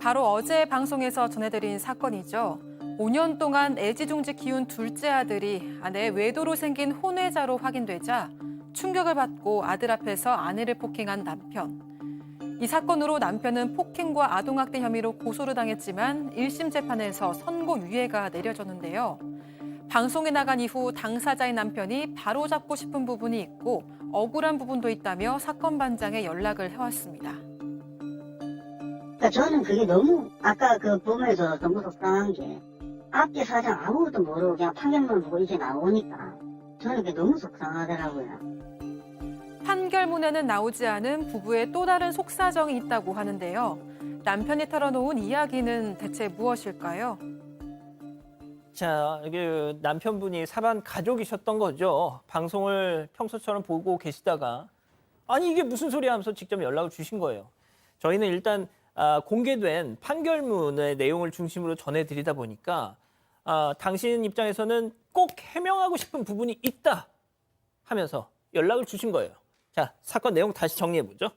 바로 어제 방송에서 전해드린 사건이죠. 5년 동안 애지중지 키운 둘째 아들이 아내의 외도로 생긴 혼외자로 확인되자 충격을 받고 아들 앞에서 아내를 폭행한 남편. 이 사건으로 남편은 폭행과 아동학대 혐의로 고소를 당했지만 1심 재판에서 선고유예가 내려졌는데요. 방송에 나간 이후 당사자의 남편이 바로잡고 싶은 부분이 있고 억울한 부분도 있다며 사건 반장에 연락을 해왔습니다. 그러니까 저는 그게 너무 아까 그 보면서 너무 속상한 게 앞뒤 사정 아무것도 모르고 그냥 판결문 보고 이게 나오니까 저는 그게 너무 속상하더라고요. 판결문에는 나오지 않은 부부의 또 다른 속사정이 있다고 하는데요. 남편이 털어놓은 이야기는 대체 무엇일까요? 자, 이게 남편분이 사반 가족이셨던 거죠. 방송을 평소처럼 보고 계시다가 아니 이게 무슨 소리야 하면서 직접 연락을 주신 거예요. 저희는 일단 공개된 판결문의 내용을 중심으로 전해드리다 보니까 당신 입장에서는 꼭 해명하고 싶은 부분이 있다 하면서 연락을 주신 거예요. 자, 사건 내용 다시 정리해보죠.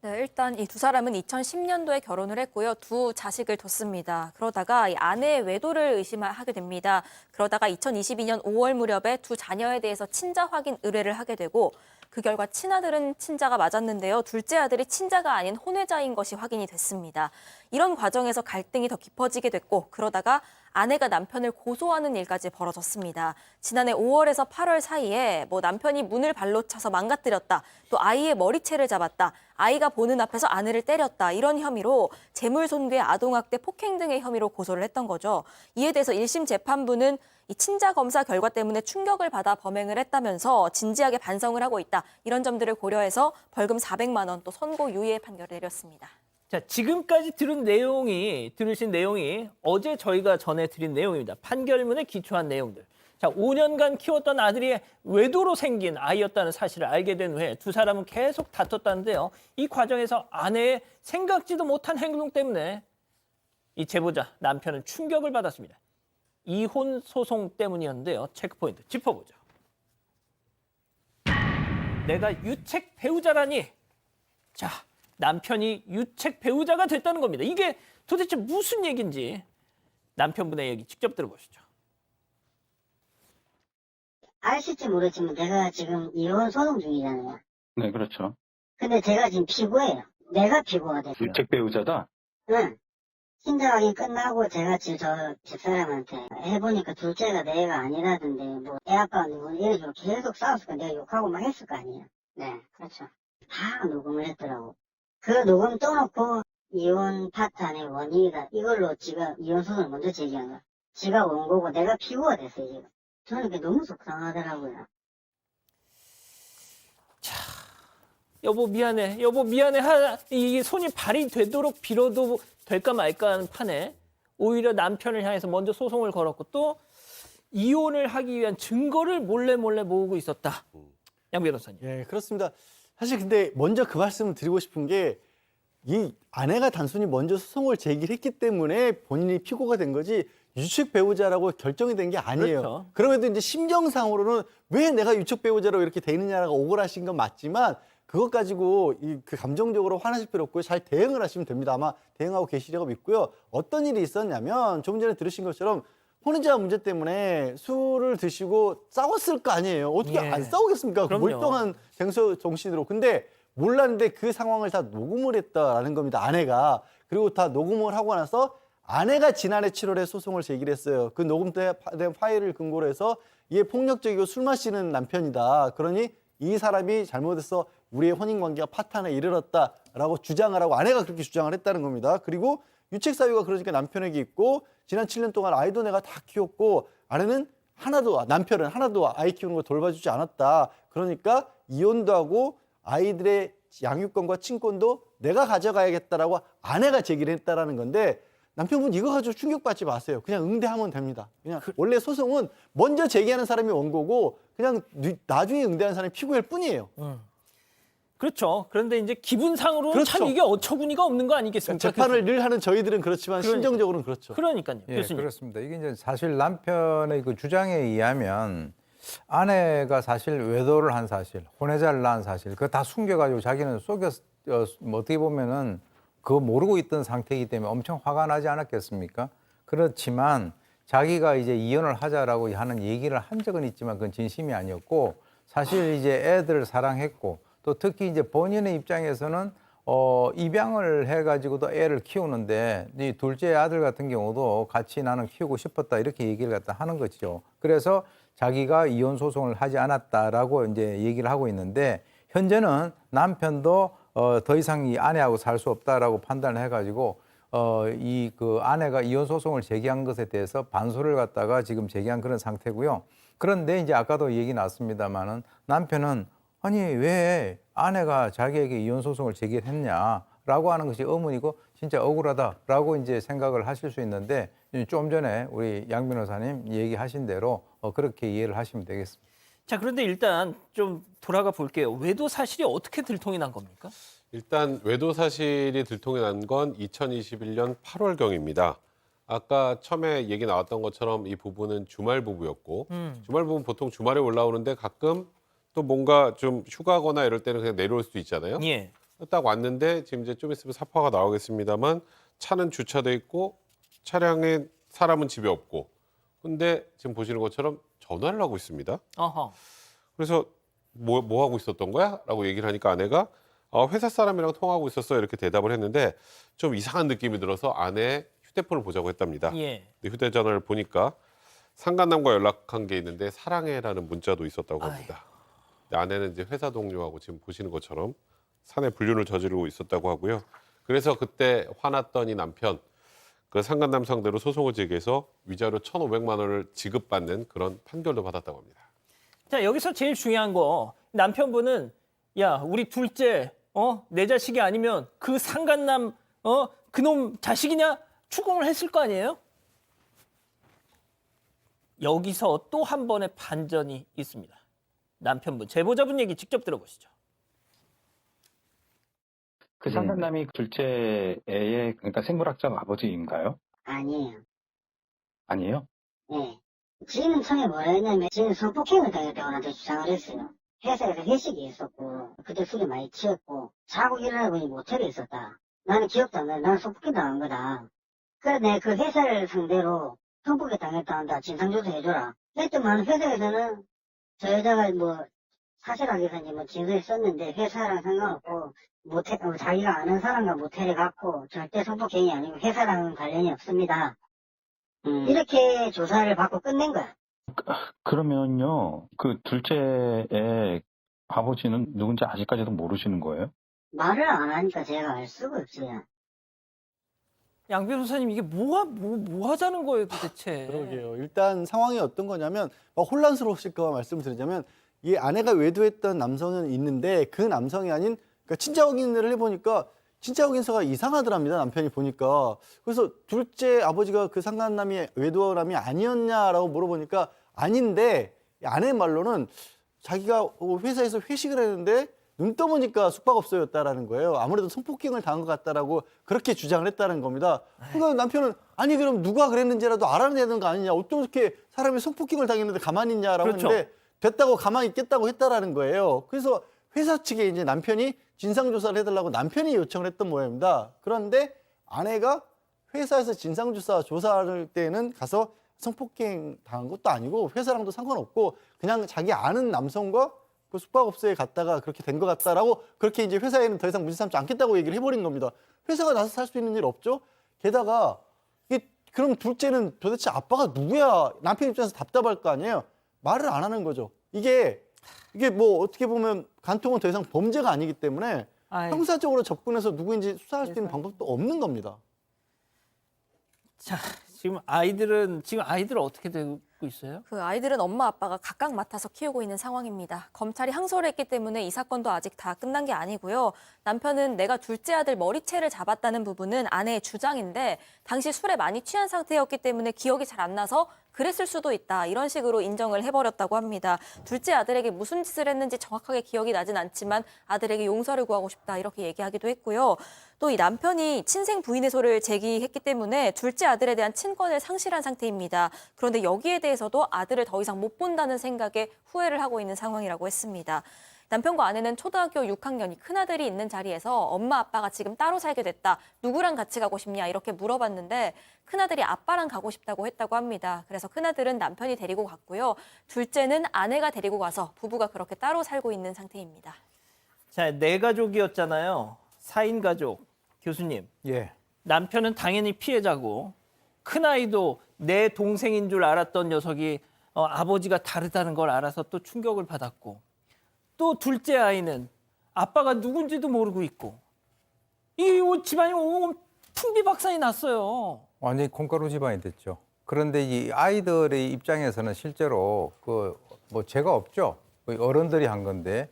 네, 일단 이 두 사람은 2010년도에 결혼을 했고요. 두 자식을 뒀습니다. 그러다가 이 아내의 외도를 의심하게 됩니다. 그러다가 2022년 5월 무렵에 두 자녀에 대해서 친자 확인 의뢰를 하게 되고 그 결과 친아들은 친자가 맞았는데요. 둘째 아들이 친자가 아닌 혼외자인 것이 확인이 됐습니다. 이런 과정에서 갈등이 더 깊어지게 됐고 그러다가 아내가 남편을 고소하는 일까지 벌어졌습니다. 지난해 5월에서 8월 사이에 남편이 문을 발로 차서 망가뜨렸다. 또 아이의 머리채를 잡았다. 아이가 보는 앞에서 아내를 때렸다. 이런 혐의로 재물손괴, 아동학대, 폭행 등의 혐의로 고소를 했던 거죠. 이에 대해서 1심 재판부는 이 친자 검사 결과 때문에 충격을 받아 범행을 했다면서 진지하게 반성을 하고 있다. 이런 점들을 고려해서 벌금 400만 원 또 선고유예 판결을 내렸습니다. 자, 지금까지 들으신 내용이 어제 저희가 전해드린 내용입니다. 판결문에 기초한 내용들. 자, 5년간 키웠던 아들이 외도로 생긴 아이였다는 사실을 알게 된 후에 두 사람은 계속 다퉜다는데요. 이 과정에서 아내의 생각지도 못한 행동 때문에 이 제보자 남편은 충격을 받았습니다. 이혼 소송 때문이었는데요. 체크포인트 짚어보죠. 내가 유책 배우자라니. 자, 남편이 유책 배우자가 됐다는 겁니다. 이게 도대체 무슨 얘기인지 남편분의 얘기 직접 들어보시죠. 아실지 모르지만 내가 지금 이혼 소송 중이잖아요. 네, 그렇죠. 근데 제가 지금 피고예요. 내가 피고가 됐어요. 유책 배우자다? 응. 친자 확인 끝나고 제가 지금 저 집사람한테 해보니까 둘째가 내 애가 아니라던데 애 아빠가 누구 이래주고 계속 싸웠을까 내가 욕하고 막 했을 거 아니에요. 네, 그렇죠. 다 녹음을 했더라고. 그 녹음 떠놓고 이혼 파탄의 원인이다. 이걸로 지가 이혼 소송을 먼저 제기한 거야. 지가 원고고 내가 피고가 됐어요, 지금. 저는 그게 너무 속상하더라고요. 여보 미안해. 이 손이 발이 되도록 빌어도 될까 말까 하는 판에 오히려 남편을 향해서 먼저 소송을 걸었고 또 이혼을 하기 위한 증거를 몰래 모으고 있었다. 양 변호사님. 예, 그렇습니다. 사실 근데 먼저 그 말씀을 드리고 싶은 게 이 아내가 단순히 먼저 소송을 제기를 했기 때문에 본인이 피고가 된 거지 유책 배우자라고 결정이 된 게 아니에요. 그렇죠. 그럼에도 이제 심정상으로는 왜 내가 유책 배우자로 이렇게 돼 있느냐라고 억울하신 건 맞지만 그것 가지고 그 감정적으로 화나실 필요 없고요. 잘 대응을 하시면 됩니다. 아마 대응하고 계시리라고 믿고요. 어떤 일이 있었냐면 조금 전에 들으신 것처럼 혼외자 문제 때문에 술을 드시고 싸웠을 거 아니에요. 어떻게 예. 안 싸우겠습니까? 그 그럼요. 멀쩡한 쟁소 정신으로. 근데 몰랐는데 그 상황을 다 녹음을 했다라는 겁니다. 아내가. 그리고 다 녹음을 하고 나서 아내가 지난해 7월에 소송을 제기를 했어요. 그 녹음된 파일을 근거로 해서 이게 폭력적이고 술 마시는 남편이다. 그러니 이 사람이 잘못해서 우리의 혼인관계가 파탄에 이르렀다라고 주장을 하고 아내가 그렇게 주장을 했다는 겁니다. 그리고 유책 사유가 그러니까 남편에게 있고 지난 7년 동안 아이도 내가 다 키웠고 남편은 하나도 아이 키우는 거 돌봐주지 않았다. 그러니까 이혼도 하고 아이들의 양육권과 친권도 내가 가져가야겠다라고 아내가 제기를 했다라는 건데 남편분 이거 가지고 충격받지 마세요. 그냥 응대하면 됩니다. 그냥 원래 소송은 먼저 제기하는 사람이 원고고 그냥 나중에 응대하는 사람이 피고일 뿐이에요. 그렇죠. 그런데 이제 기분상으로 그렇죠. 참 이게 어처구니가 없는 거 아니겠습니까? 재판을 늘 하는 저희들은 그렇지만 심정적으로는 그렇죠. 그러니까요. 예, 교수님. 그렇습니다. 이게 이제 사실 남편의 그 주장에 의하면 아내가 사실 외도를 한 사실, 혼외자를 낳은 사실, 그거 다 숨겨가지고 자기는 속여 어떻게 보면은 그거 모르고 있던 상태이기 때문에 엄청 화가 나지 않았겠습니까? 그렇지만 자기가 이제 이혼을 하자라고 하는 얘기를 한 적은 있지만 그건 진심이 아니었고 사실 이제 애들을 사랑했고 또 특히 이제 본인의 입장에서는 입양을 해가지고도 애를 키우는데 이 둘째 아들 같은 경우도 같이 나는 키우고 싶었다 이렇게 얘기를 갖다 하는 거죠. 그래서 자기가 이혼 소송을 하지 않았다라고 이제 얘기를 하고 있는데 현재는 남편도 더 이상 이 아내하고 살 수 없다라고 판단을 해가지고 이 그 아내가 이혼 소송을 제기한 것에 대해서 반소를 갖다가 지금 제기한 그런 상태고요. 그런데 이제 아까도 얘기 나왔습니다마는 남편은 아니 왜 아내가 자기에게 이혼 소송을 제기했냐라고 하는 것이 의문이고 진짜 억울하다라고 이제 생각을 하실 수 있는데 좀 전에 우리 양 변호사님 얘기하신 대로 그렇게 이해를 하시면 되겠습니다. 자, 그런데 일단 좀 돌아가 볼게요. 외도 사실이 어떻게 들통이 난 겁니까? 일단 외도 사실이 들통이 난 건 2021년 8월경입니다. 아까 처음에 얘기 나왔던 것처럼 이 부부는 주말 부부였고 주말 부부는 보통 주말에 올라오는데 가끔 또 뭔가 좀 휴가거나 이럴 때는 그냥 내려올 수도 있잖아요. 예. 딱 왔는데 지금 이제 좀 있으면 사파가 나오겠습니다만 차는 주차돼 있고 차량에 사람은 집에 없고 근데 지금 보시는 것처럼 전화를 하고 있습니다. 어허. 그래서 뭐 하고 있었던 거야? 라고 얘기를 하니까 아내가 회사 사람이랑 통화하고 있었어 이렇게 대답을 했는데 좀 이상한 느낌이 들어서 아내의 휴대폰을 보자고 했답니다. 예. 근데 휴대전화를 보니까 상간남과 연락한 게 있는데 사랑해라는 문자도 있었다고 합니다. 근데 아내는 이제 회사 동료하고 지금 보시는 것처럼 사내 불륜을 저지르고 있었다고 하고요. 그래서 그때 화났던 이 남편 그 상간남 상대로 소송을 제기해서 위자료 1,500만 원을 지급받는 그런 판결도 받았다고 합니다. 자, 여기서 제일 중요한 거 남편분은 야, 우리 둘째 내 자식이 아니면 그 상간남 그놈 자식이냐 추궁을 했을 거 아니에요? 여기서 또 한 번의 반전이 있습니다. 남편분, 제보자분 얘기 직접 들어보시죠. 그 상간남이 둘째 애의 그러니까 생물학적 아버지인가요? 아니에요. 아니에요? 네. 지인은 처음에 뭐라 했냐면 지인은 성폭행을 당했다고 나한테 주장을 했어요. 회사에서 회식이 있었고 그때 술이 많이 취했고 자고 일어나 보니 모텔에 있었다. 나는 기억도 안 나. 나는 성폭행 당한 거다. 그래 내가 그 회사를 상대로 성폭행 당했다 한다. 진상조사 해줘라. 했더만 회사에서는 저 여자가 뭐 사실하게 해서 뭐 진술을 썼는데 회사랑 상관없고 모텔, 자기가 아는 사람과 모텔에 갔고 절대 성폭행이 아니고 회사랑은 관련이 없습니다. 이렇게 조사를 받고 끝낸 거야. 그러면요, 그 둘째의 아버지는 누군지 아직까지도 모르시는 거예요? 말을 안 하니까 제가 알 수가 없어요. 양 변호사님 이게 뭐 하자는 거예요 도대체? 그러게요. 일단 상황이 어떤 거냐면 막 혼란스러우실까 말씀을 드리자면 이 아내가 외도했던 남성은 있는데 그 남성이 아닌 그러니까 친자 확인을 해보니까 친자 확인서가 이상하더랍니다. 남편이 보니까. 그래서 둘째 아버지가 그 상간남이 외도남이 아니었냐라고 물어보니까 아닌데 아내 말로는 자기가 회사에서 회식을 했는데 눈 떠보니까 숙박업소였다라는 거예요. 아무래도 성폭행을 당한 것 같다라고 그렇게 주장을 했다는 겁니다. 그러니까 남편은 아니 그럼 누가 그랬는지라도 알아내야 되는 거 아니냐. 어떻게 사람이 성폭행을 당했는데 가만히 있냐라고 그렇죠. 했는데 됐다고 가만히 있겠다고 했다라는 거예요. 그래서 회사 측에 이제 남편이 진상조사를 해달라고 남편이 요청을 했던 모양입니다. 그런데 아내가 회사에서 진상조사 조사할 때는 가서 성폭행 당한 것도 아니고 회사랑도 상관없고 그냥 자기 아는 남성과 그 숙박업소에 갔다가 그렇게 된 것 같다라고 그렇게 이제 회사에는 더 이상 문제 삼지 않겠다고 얘기를 해버린 겁니다. 회사가 나서 살 수 있는 일 없죠? 게다가 이게 그럼 둘째는 도대체 아빠가 누구야? 남편 입장에서 답답할 거 아니에요? 말을 안 하는 거죠. 이게 뭐 어떻게 보면 간통은 더 이상 범죄가 아니기 때문에 아이. 형사적으로 접근해서 누구인지 수사할 수 있는 방법도 없는 겁니다. 자, 지금 아이들 어떻게 되고 있어요? 그 아이들은 엄마 아빠가 각각 맡아서 키우고 있는 상황입니다. 검찰이 항소를 했기 때문에 이 사건도 아직 다 끝난 게 아니고요. 남편은 내가 둘째 아들 머리채를 잡았다는 부분은 아내의 주장인데 당시 술에 많이 취한 상태였기 때문에 기억이 잘 안 나서 그랬을 수도 있다. 이런 식으로 인정을 해버렸다고 합니다. 둘째 아들에게 무슨 짓을 했는지 정확하게 기억이 나진 않지만 아들에게 용서를 구하고 싶다. 이렇게 얘기하기도 했고요. 또 이 남편이 친생 부인의 소를 제기했기 때문에 둘째 아들에 대한 친권을 상실한 상태입니다. 그런데 여기에 대해서도 아들을 더 이상 못 본다는 생각에 후회를 하고 있는 상황이라고 했습니다. 남편과 아내는 초등학교 6학년이 큰아들이 있는 자리에서 엄마 아빠가 지금 따로 살게 됐다. 누구랑 같이 가고 싶냐 이렇게 물어봤는데 큰아들이 아빠랑 가고 싶다고 했다고 합니다. 그래서 큰아들은 남편이 데리고 갔고요. 둘째는 아내가 데리고 가서 부부가 그렇게 따로 살고 있는 상태입니다. 자, 네 가족이었잖아요. 4인 가족. 교수님, 예. 남편은 당연히 피해자고 큰아이도 내 동생인 줄 알았던 녀석이 아버지가 다르다는 걸 알아서 또 충격을 받았고 또 둘째 아이는 아빠가 누군지도 모르고 있고 이 집안이 풍비박산이 났어요. 완전히 콩가루 집안이 됐죠. 그런데 이 아이들의 입장에서는 실제로 뭐 죄가 없죠. 거의 어른들이 한 건데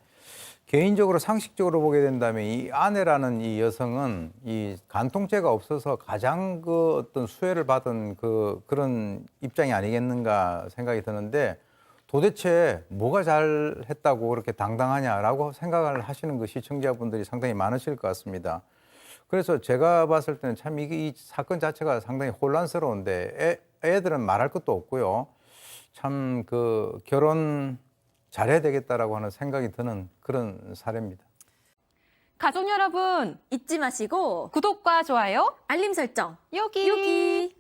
개인적으로 상식적으로 보게 된다면 이 아내라는 이 여성은 이 간통죄가 없어서 가장 그 어떤 수혜를 받은 그런 입장이 아니겠는가 생각이 드는데 도대체 뭐가 잘했다고 그렇게 당당하냐라고 생각을 하시는 그 시청자분들이 상당히 많으실 것 같습니다. 그래서 제가 봤을 때는 참 이 사건 자체가 상당히 혼란스러운데 애들은 말할 것도 없고요. 참 그 결혼 잘해야 되겠다라고 하는 생각이 드는 그런 사례입니다. 가족 여러분, 잊지 마시고 구독과 좋아요, 알림 설정 여기. 여기.